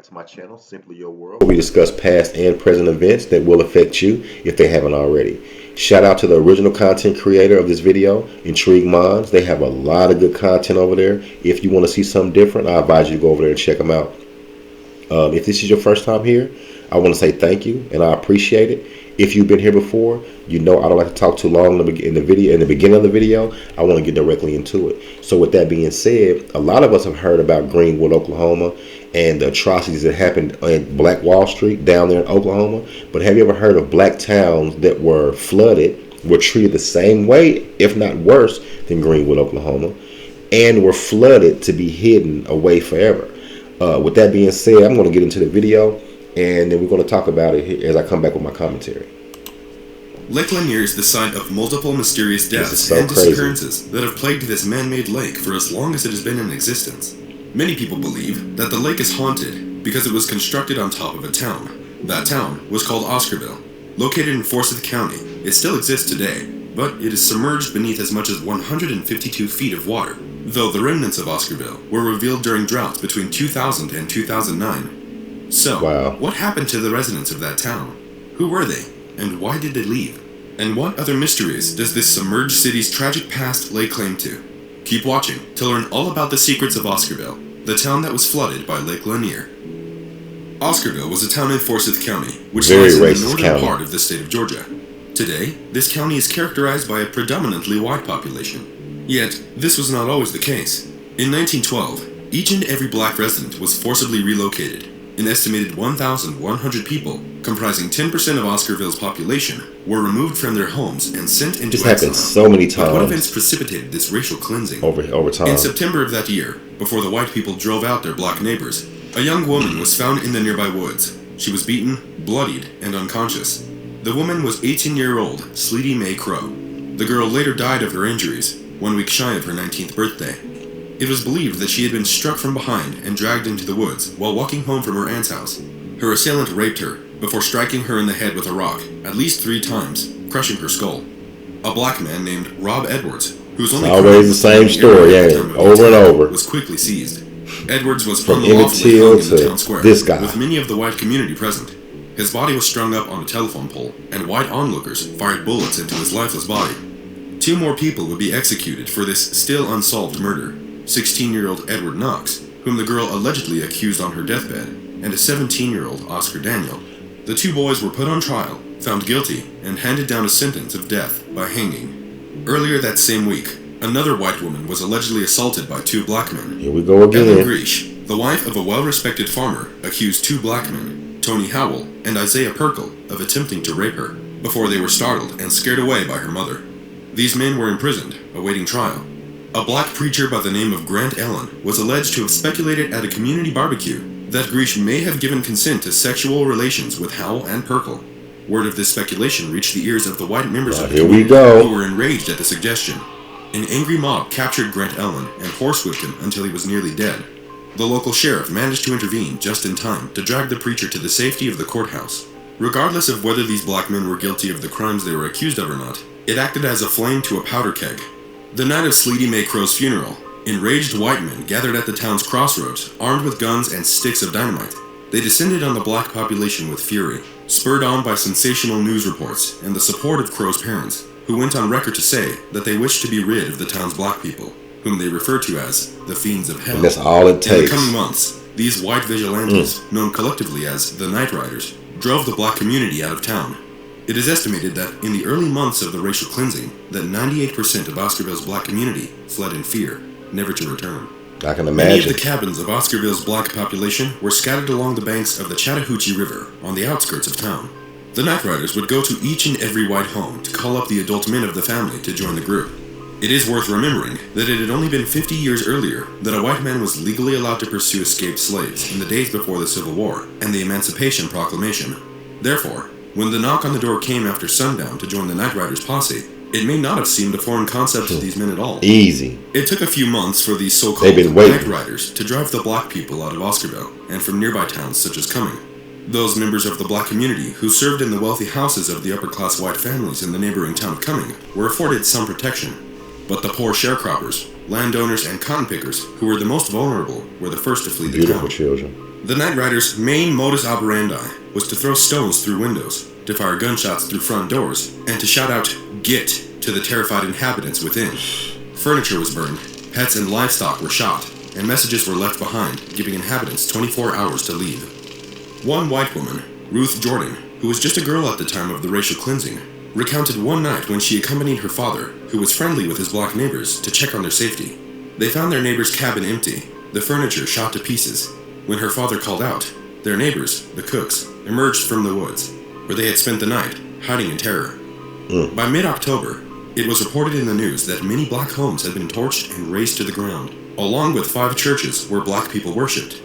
to my channel, Simply Your World, where we discuss past and present events that will affect you if they haven't already. Shout out to the original content creator of this video, Intrigue Minds. They have a lot of good content over there. If you want to see something different, I advise you to go over there and check them out. If this is your first time here, I want to say thank you and I appreciate it. If you've been here before, you know I don't like to talk too long in the beginning of the video. I want to get directly into it. So with that being said, a lot of us have heard about Greenwood, Oklahoma, and the atrocities that happened in Black Wall Street down there in Oklahoma. But have you ever heard of black towns that were flooded, were treated the same way, if not worse, than Greenwood, Oklahoma, and were flooded to be hidden away forever? With that being said, I'm going to get into the video, and then we're going to talk about it as I come back with my commentary. Lake Lanier is the site of multiple mysterious deaths and disappearances that have plagued this man-made lake for as long as it has been in existence. Many people believe that the lake is haunted because it was constructed on top of a town. That town was called OSCARVILLE. Located in Forsyth County, it still exists today, but it is submerged beneath as much as 152 feet of water, though the remnants of OSCARVILLE were revealed during droughts between 2000 and 2009. So, What happened to the residents of that town? Who were they, and why did they leave? And what other mysteries does this submerged city's tragic past lay claim to? Keep watching to learn all about the secrets of OSCARVILLE, the town that was flooded by Lake Lanier. OSCARVILLE was a town in Forsyth County, which lies in the northern part of the state of Georgia. Today, this county is characterized by a predominantly white population. Yet, this was not always the case. In 1912, each and every black resident was forcibly relocated. An estimated 1,100 people, comprising 10% of OSCARVILLE's population, were removed from their homes and sent into exile. This happened so many times. But what events precipitated this racial cleansing? Over time. In September of that year, before the white people drove out their black neighbors, a young woman was found in the nearby woods. She was beaten, bloodied, and unconscious. The woman was 18-year-old Sleety Mae Crow. The girl later died of her injuries, 1 week shy of her 19th birthday. It was believed that she had been struck from behind and dragged into the woods while walking home from her aunt's house. Her assailant raped her before striking her in the head with a rock at least 3 times, crushing her skull. A black man named Rob Edwards, who was only always the same story, over and over, was quickly seized. Edwards was from unlawfully hung in the town square, this guy, with many of the white community present. His body was strung up on a telephone pole, and white onlookers fired bullets into his lifeless body. 2 more people would be executed for this still unsolved murder. 16-year-old Edward Knox, whom the girl allegedly accused on her deathbed, and a 17-year-old Oscar Daniel. The 2 boys were put on trial, found guilty, and handed down a sentence of death by hanging. Earlier that same week, another white woman was allegedly assaulted by 2 black men. Here we go again. Ellen Grish, the wife of a well-respected farmer, accused 2 black men, Tony Howell and Isaiah Perkle, of attempting to rape her, before they were startled and scared away by her mother. These men were imprisoned, awaiting trial. A black preacher by the name of Grant Allen was alleged to have speculated at a community barbecue that Grish may have given consent to sexual relations with Howell and Perkle. Word of this speculation reached the ears of the white members of the community, who were enraged at the suggestion. An angry mob captured Grant Allen and horsewhipped him until he was nearly dead. The local sheriff managed to intervene just in time to drag the preacher to the safety of the courthouse. Regardless of whether these black men were guilty of the crimes they were accused of or not, it acted as a flame to a powder keg. The night of Sleety Mae Crow's funeral, enraged white men gathered at the town's crossroads, armed with guns and sticks of dynamite. They descended on the black population with fury, spurred on by sensational news reports and the support of Crow's parents, who went on record to say that they wished to be rid of the town's black people, whom they referred to as the fiends of hell. And that's all it takes. In the coming months, these white vigilantes, known collectively as the Night Riders, drove the black community out of town. It is estimated that in the early months of the racial cleansing, that 98% of OSCARVILLE's black community fled in fear, never to return. I can imagine. Many of the cabins of OSCARVILLE's black population were scattered along the banks of the Chattahoochee River on the outskirts of town. The Night Riders would go to each and every white home to call up the adult men of the family to join the group. It is worth remembering that it had only been 50 years earlier that a white man was legally allowed to pursue escaped slaves in the days before the Civil War and the Emancipation Proclamation. Therefore, when the knock on the door came after sundown to join the Night Riders posse, it may not have seemed a foreign concept to these men at all. Easy. It took a few months for these so-called Night Riders to drive the black people out of OSCARVILLE and from nearby towns such as Cumming. Those members of the black community who served in the wealthy houses of the upper-class white families in the neighboring town of Cumming were afforded some protection. But the poor sharecroppers, landowners, and cotton pickers, who were the most vulnerable, were the first to flee the town. Children. The Night Riders' main modus operandi was to throw stones through windows, to fire gunshots through front doors, and to shout out, "Get!" to the terrified inhabitants within. Furniture was burned, pets and livestock were shot, and messages were left behind, giving inhabitants 24 hours to leave. One white woman, Ruth Jordan, who was just a girl at the time of the racial cleansing, recounted one night when she accompanied her father, who was friendly with his black neighbors, to check on their safety. They found their neighbor's cabin empty, the furniture shot to pieces. When her father called out, their neighbors, the Cooks, emerged from the woods, where they had spent the night, hiding in terror. By mid-October, it was reported in the news that many black homes had been torched and razed to the ground, along with 5 churches where black people worshipped.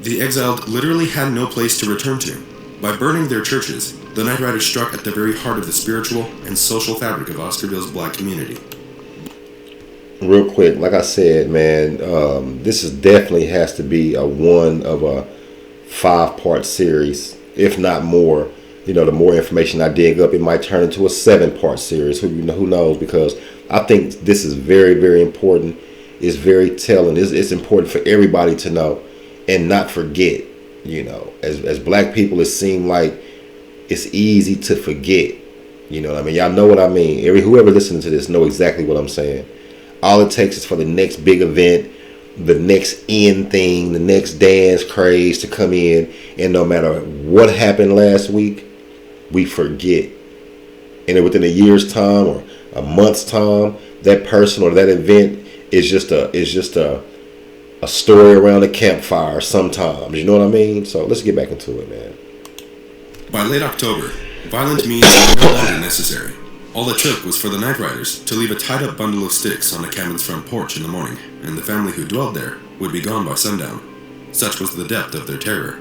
The exiled literally had no place to return to. By burning their churches, the Night Riders struck at the very heart of the spiritual and social fabric of Oscarville's black community. Real quick, like I said, man, this is definitely has to be one of a 5-part series, if not more. You know, the more information I dig up, it might turn into a 7-part series. Who knows? Because I think this is very, very important. It's very telling. It's important for everybody to know and not forget. You know, as black people, it seems like it's easy to forget. You know what I mean? Y'all know what I mean. Whoever listening to this know exactly what I'm saying. All it takes is for the next big event, the next end thing, the next dance craze to come in, and no matter what happened last week, we forget. And then within a year's time or a month's time, that person or that event is just a story around a campfire sometimes. You know what I mean? So let's get back into it, man. By late October, violent means were no longer necessary. All it took was for the Night Riders to leave a tied-up bundle of sticks on the cabin's front porch in the morning, and the family who dwelled there would be gone by sundown. Such was the depth of their terror.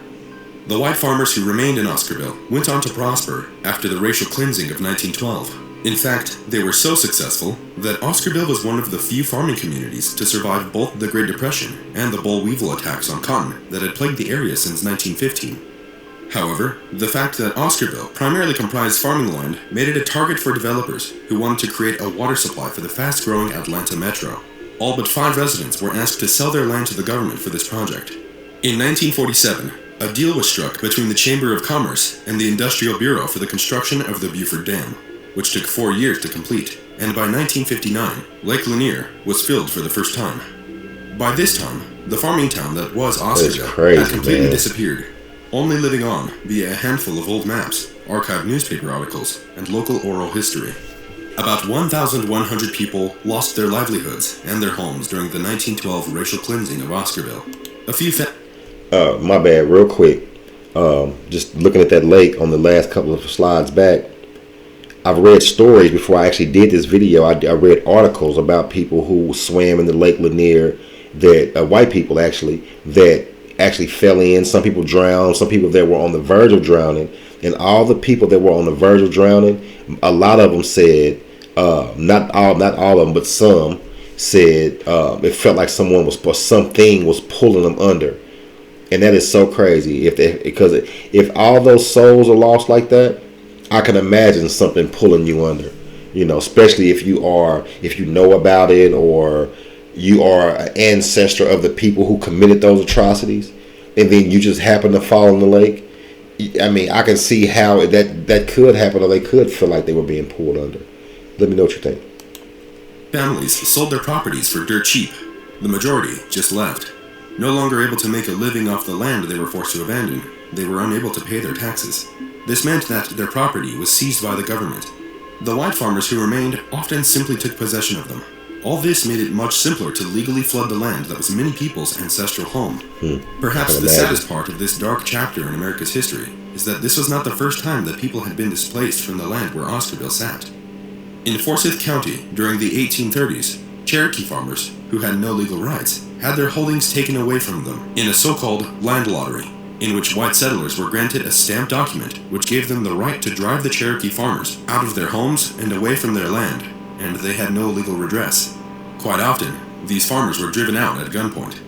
The white farmers who remained in Oscarville went on to prosper after the racial cleansing of 1912. In fact, they were so successful that Oscarville was one of the few farming communities to survive both the Great Depression and the boll weevil attacks on cotton that had plagued the area since 1915. However, the fact that Oscarville primarily comprised farming land made it a target for developers who wanted to create a water supply for the fast-growing Atlanta metro. All but 5 residents were asked to sell their land to the government for this project. In 1947, a deal was struck between the Chamber of Commerce and the Industrial Bureau for the construction of the Buford Dam, which took 4 years to complete, and by 1959, Lake Lanier was filled for the first time. By this time, the farming town that was Oscarville had completely disappeared, only living on via a handful of old maps, archived newspaper articles, and local oral history. About 1,100 people lost their livelihoods and their homes during the 1912 racial cleansing of Oscarville. A few my bad, real quick. Just looking at that lake on the last couple of slides back, I've read stories before I actually did this video. I read articles about people who swam in the Lake Lanier, that white people actually, that actually fell in. Some people drowned. Some people that were on the verge of drowning. And all the people that were on the verge of drowning, a lot of them said, not all of them, but some said it felt like something was pulling them under. And that is so crazy. Because if all those souls are lost like that, I can imagine something pulling you under. You know, especially if you know about it, or you are an ancestor of the people who committed those atrocities, and then you just happen to fall in the lake. I mean, I can see how that could happen, or they could feel like they were being pulled under. Let me know what you think. Families sold their properties for dirt cheap. The majority just left. No longer able to make a living off the land they were forced to abandon, they were unable to pay their taxes. This meant that their property was seized by the government. The white farmers who remained often simply took possession of them. All this made it much simpler to legally flood the land that was many people's ancestral home. Perhaps the saddest part of this dark chapter in America's history is that this was not the first time that people had been displaced from the land where Oscarville sat. In Forsyth County, during the 1830s, Cherokee farmers, who had no legal rights, had their holdings taken away from them in a so-called land lottery, in which white settlers were granted a stamped document which gave them the right to drive the Cherokee farmers out of their homes and away from their land, and they had no legal redress. Quite often, these farmers were driven out at gunpoint.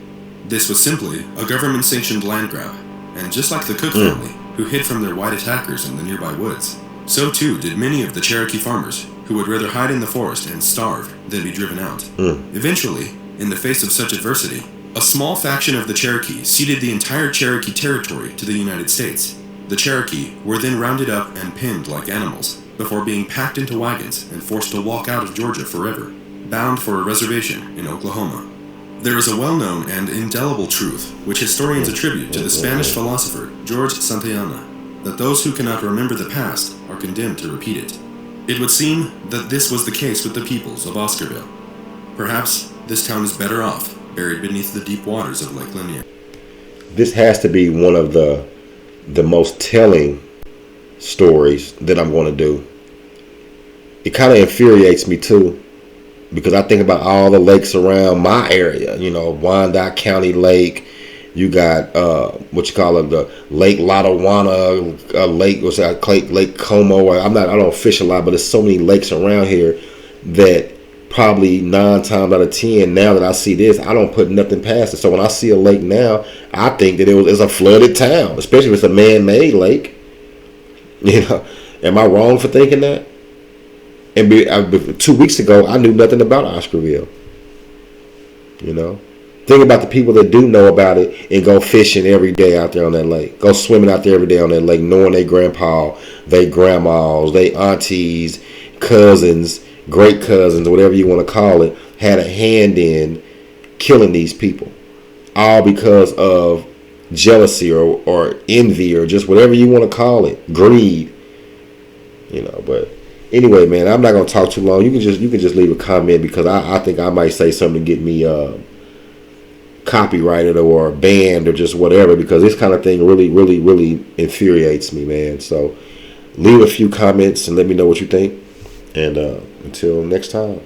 This was simply a government-sanctioned land grab, and just like the Cook family, who hid from their white attackers in the nearby woods, so too did many of the Cherokee farmers, who would rather hide in the forest and starve than be driven out. Eventually, in the face of such adversity, A small faction of the Cherokee ceded the entire Cherokee territory to the United States. The Cherokee were then rounded up and pinned like animals, before being packed into wagons and forced to walk out of Georgia forever, bound for a reservation in Oklahoma. There is a well-known and indelible truth, which historians attribute to the Spanish philosopher George Santayana, that those who cannot remember the past are condemned to repeat it. It would seem that this was the case with the peoples of OSCARVILLE. Perhaps this town is better off, buried beneath the deep waters of Lake Lanier. This has to be one of the most telling stories that I'm going to do. It kind of infuriates me too, because I think about all the lakes around my area. You know, Wyandotte County Lake. You got what you call it, the Lake Lotawana, Lake what's that? Lake Como. I don't fish a lot, but there's so many lakes around here that probably 9 times out of 10, now that I see this, I don't put nothing past it. So when I see a lake now, I think that it's a flooded town, especially if it's a man-made lake. You know, am I wrong for thinking that? And 2 weeks ago, I knew nothing about OSCARVILLE. You know, think about the people that do know about it and go fishing every day out there on that lake, go swimming out there every day on that lake, knowing their grandpa, their grandmas, their aunties, cousins, great cousins, whatever you want to call it, had a hand in killing these people, all because of jealousy or envy or just whatever you want to call it, greed. You know, but anyway, man, I'm not gonna talk too long. You can just leave a comment, because I think I might say something to get me copyrighted or banned or just whatever, because this kind of thing really infuriates me, man. So leave a few comments and let me know what you think. And until next time.